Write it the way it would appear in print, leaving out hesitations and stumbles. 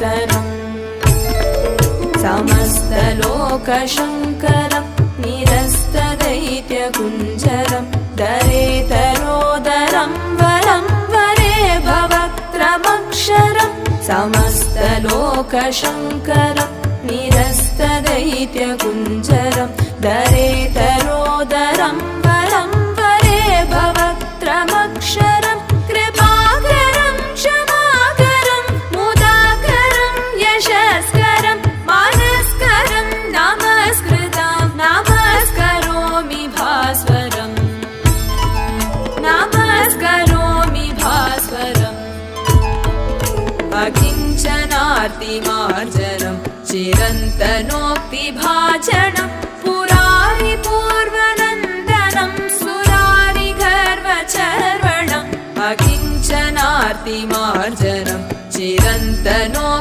निरन्तरम् समस्तलोकशङ्करं निरस्तदैत्यकुञ्जरं दरेतरोदरं वरं वरे भवक्त्रमक्षरं समस्तलोकशङ्करं निरस्तदैत्यकुञ्जरं दरेतरोदरं वरं वरे भवक्त्रमक्षरं कृपाकरं क्षमाकरं मुदाकरं यशस्करं मानस्करं नमस्कृतं नमस्करोमि भास्वरम् नमस्करोमि भास्वरम् अकिञ्चनार्तिमार्जनं चिरन्तनोक्तिभाजनं पुरारि पूर्वनन्दनं सुरारि गर्वचर्वणम् अकिञ्चनार्तिमार्जनं